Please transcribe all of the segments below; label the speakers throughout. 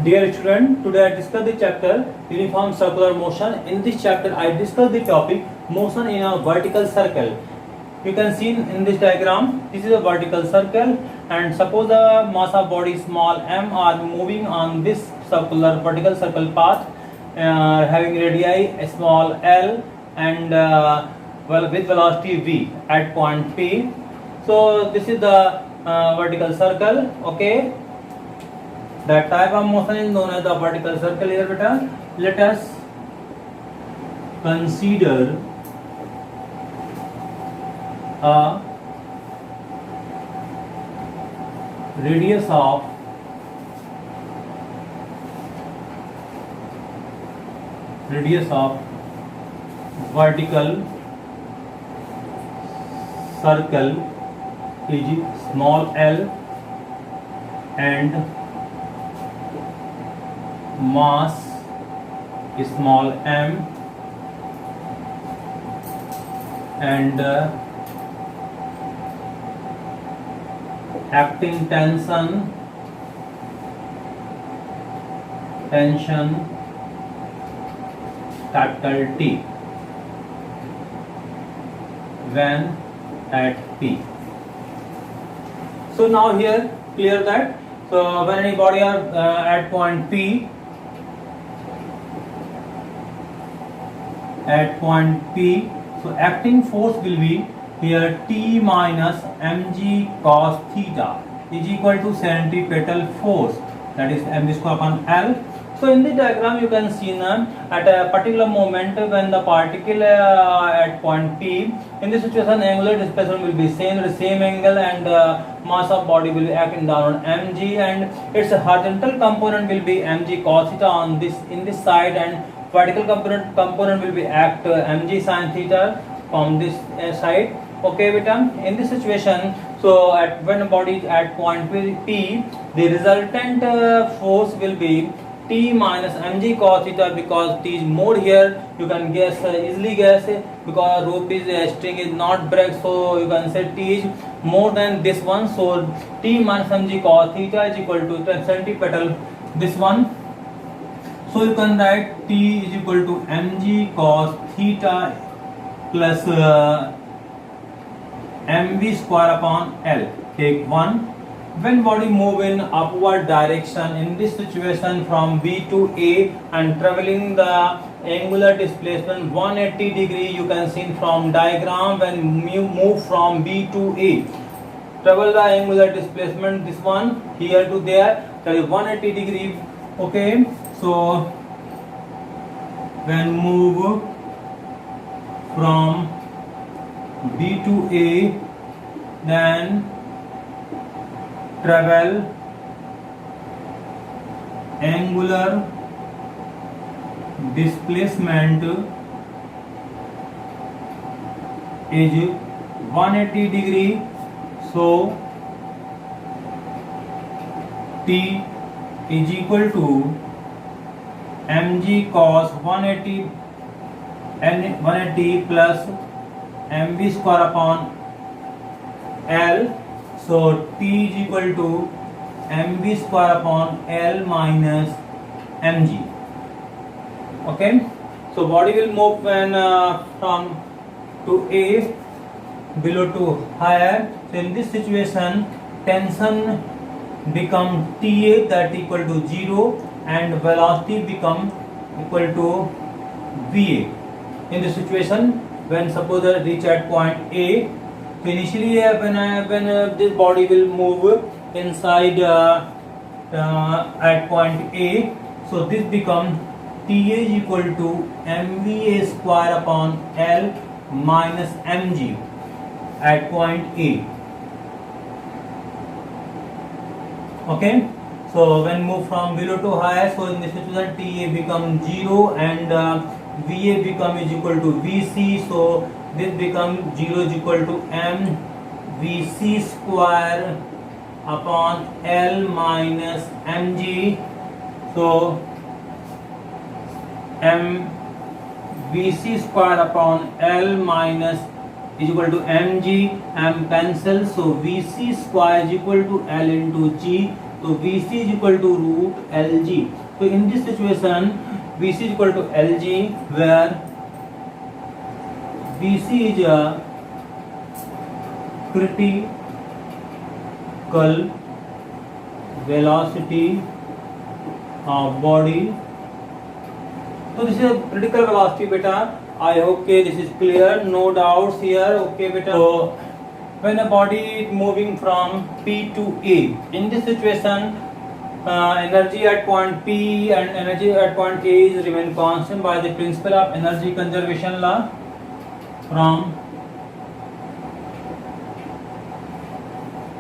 Speaker 1: Dear student, today I discuss the chapter Uniform Circular Motion. In this chapter, I discuss the topic motion in a vertical circle. You can see in this diagram, this is a vertical circle, and suppose the mass of body small m are moving on this circular vertical circle path, having radii small l and with velocity v at point P. So this is the vertical circle. Okay. That type of motion is known as the vertical circle. Here, beta, let us consider a radius of vertical circle is small l and mass small m and acting tension capital T when at P. So now here clear that. So when any body are at point P, so acting force will be here T minus mg cos theta is equal to centripetal force, that is mg square upon L. So in the diagram you can see now at a particular moment when the particle at point P, in this situation angular displacement will be the same angle, and mass of body will be acting down on mg, and its horizontal component will be mg cos theta on this in this side, and vertical component will be act mg sin theta from this side. Okay, beta. In this situation, so at when body is at point P, the resultant force will be T minus mg cos theta, because T is more here. You can guess easily guess because rope is string is not break, so you can say T is more than this one. So T minus mg cos theta is equal to centripetal this one. So you can write T is equal to mg cos theta plus mv square upon L. Take 1. When body move in upward direction, in this situation from B to A and traveling the angular displacement 180 degree, you can see from diagram when you move from B to A, travel the angular displacement this one here to there, that is 180 degree. Okay, so when move from B to A, then travel angular displacement is 180 degree. So T is equal to mg cos 180 plus mv square upon L. So T is equal to mv square upon L minus mg. Okay, so body will move when from to A below to higher. So in this situation tension become Ta, that equal to 0, and velocity become equal to Va. In this situation when suppose I reach at point A, so initially when this body will move inside at point A, so this become Ta is equal to mva square upon L minus mg at point A. Okay, so when move from below to higher, so in this situation Ta become 0 and Va become is equal to Vc, so this become 0 is equal to m Vc square upon L minus mg. So m Vc square upon L minus is equal to mg, m cancel, so Vc square is equal to L into g, तो VC is equal to root LG. So in this situation VC is equal to LG, where VC is a critical velocity of body. So this is a critical velocity beta. I hope this is clear, no doubts here. Okay beta. So when a body is moving from P to A, in this situation energy at point P and energy at point A is remain constant by the principle of energy conservation law. From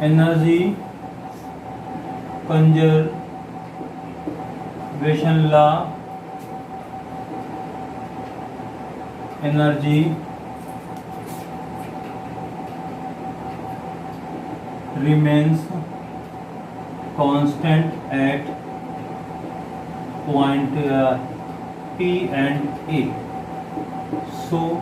Speaker 1: energy conservation law, energy remains constant at point P and A. So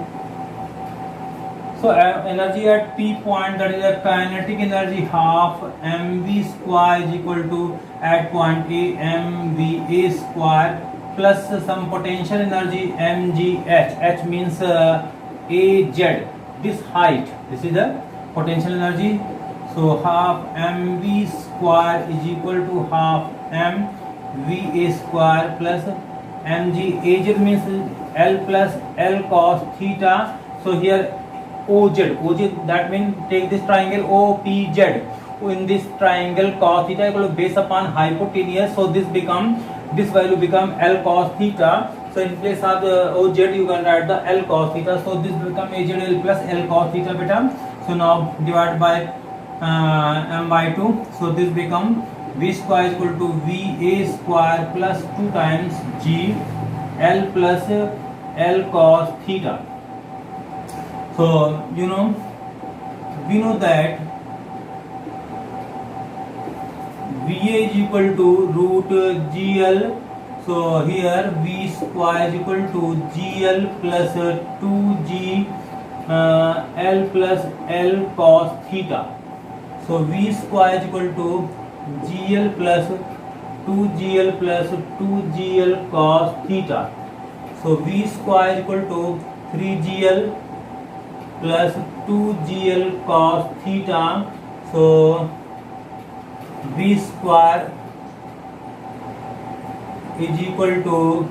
Speaker 1: energy at P point, that is a kinetic energy, half mv square is equal to at point A mva square plus some potential energy mgh. H means az, this height, this is the potential energy. So half mv square is equal to half mva square plus mg. Az means L plus L cos theta. So here OZ, that means take this triangle OPZ. In this triangle cos theta equal to base upon hypotenuse. So this value become L cos theta. So in place of the OZ you can write the L cos theta. So this become AZL plus L cos theta beta. So now divide by m by 2. So this become V square is equal to VA square plus 2 times G L plus L cos theta. So we know that VA is equal to root GL. So here V square is equal to GL plus 2G L plus L cos theta. So V square is equal to GL plus 2GL plus 2GL cos theta. So V square is equal to 3GL plus 2GL cos theta. So V square is equal to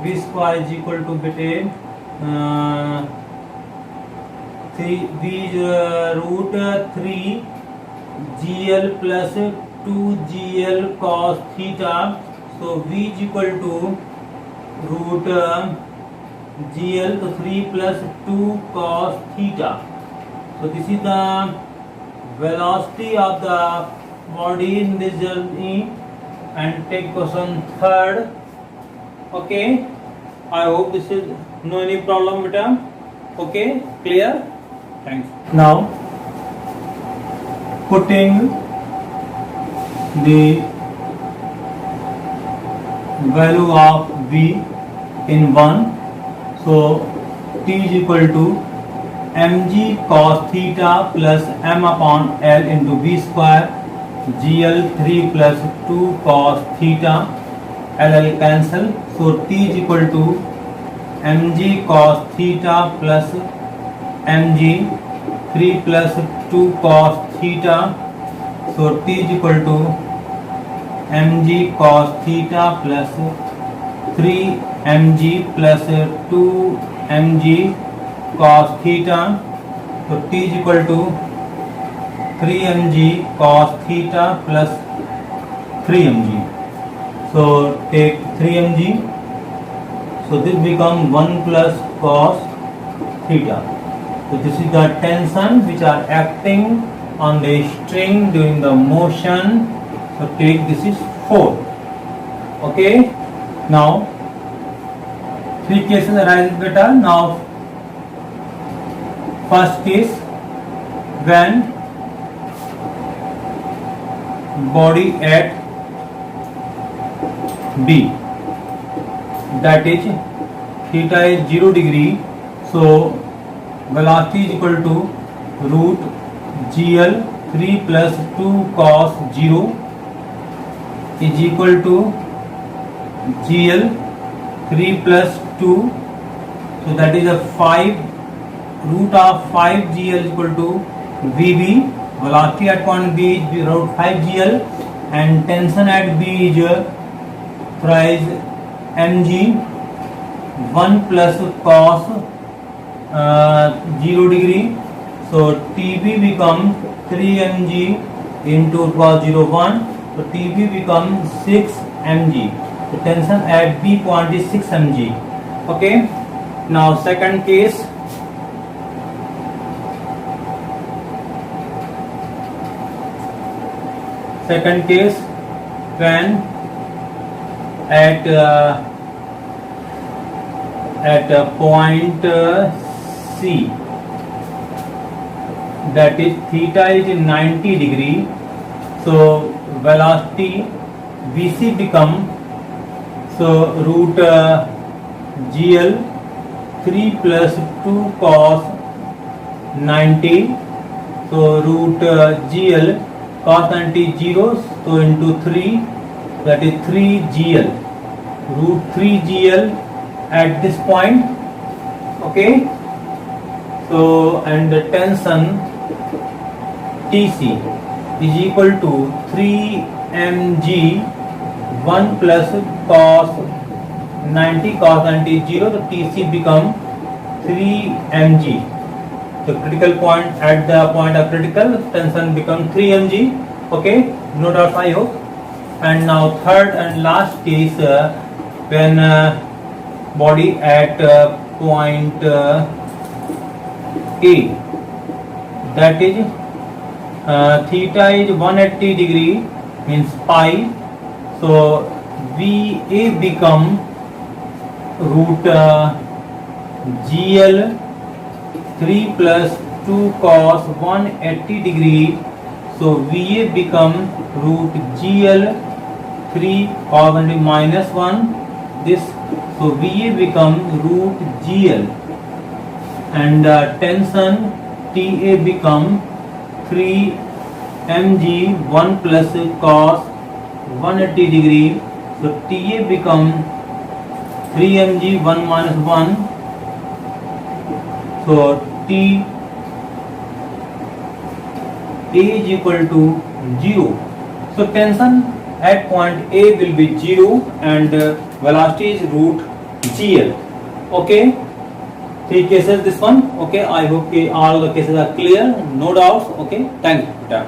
Speaker 1: V square is equal to beta 3 root 3 GL plus 2GL cos theta. So V is equal to root GL, so 3 plus 2 cos theta. So this is the velocity of the body in this journey. And take question third. Okay, I hope this is no any problem beta. Okay, clear? Thanks. Now putting the value of V in 1. So T is equal to mg cos theta plus m upon L into V square GL 3 plus 2 cos theta. LL cancel. So T is equal to mg cos theta plus mg 3 plus 2 cos theta. So T is equal to mg cos theta plus 3 mg plus 2 mg cos theta. So T is equal to 3 mg cos theta plus 3 mg. So take 3 mg. So this become 1 plus cos theta. So this is the tension which are acting on the string during the motion. So take this is 4. Okay. Now 3 cases arise beta. Now first case, when body at B, that is theta is 0 degree. So velocity is equal to root GL 3 plus 2 cos 0 is equal to GL 3 plus 2, so that is a 5 root of 5 GL is equal to VB. Velocity at point B is root 5 GL and tension at B is thrice mg 1 plus cos 0 degree. So TB becomes 3 mg into cos 0 1. So TB becomes 6 mg. The tension at B point is 6 mg. Okay. Now second case. Second case, when at point C, that is theta is 90 degree. So velocity VC become root GL 3 plus 2 cos 90. So root GL cos 90 0, so into 3, that is 3 GL, root 3 GL at this point. Okay. So and the tension TC is equal to 3 mg 1 plus cos 90 0, the TC become 3 mg. The critical point, at the point of critical tension become 3 mg. Okay, no doubt, I hope. And now third and last case, when body at point A, that is theta is 180 degree, means pi. So VA become root GL 3 plus 2 cos 180 degree. So VA become root GL 3 cos minus 1. This, so VA become root GL, and tension TA become 3 mg 1 plus cos 180 degree. So TA become 3 mg 1 minus 1. So T A is equal to 0. So tension at point A will be 0 and velocity is root GL. Okay, 3 cases this one. Okay, I hope all the cases are clear, no doubts. Okay, thank you.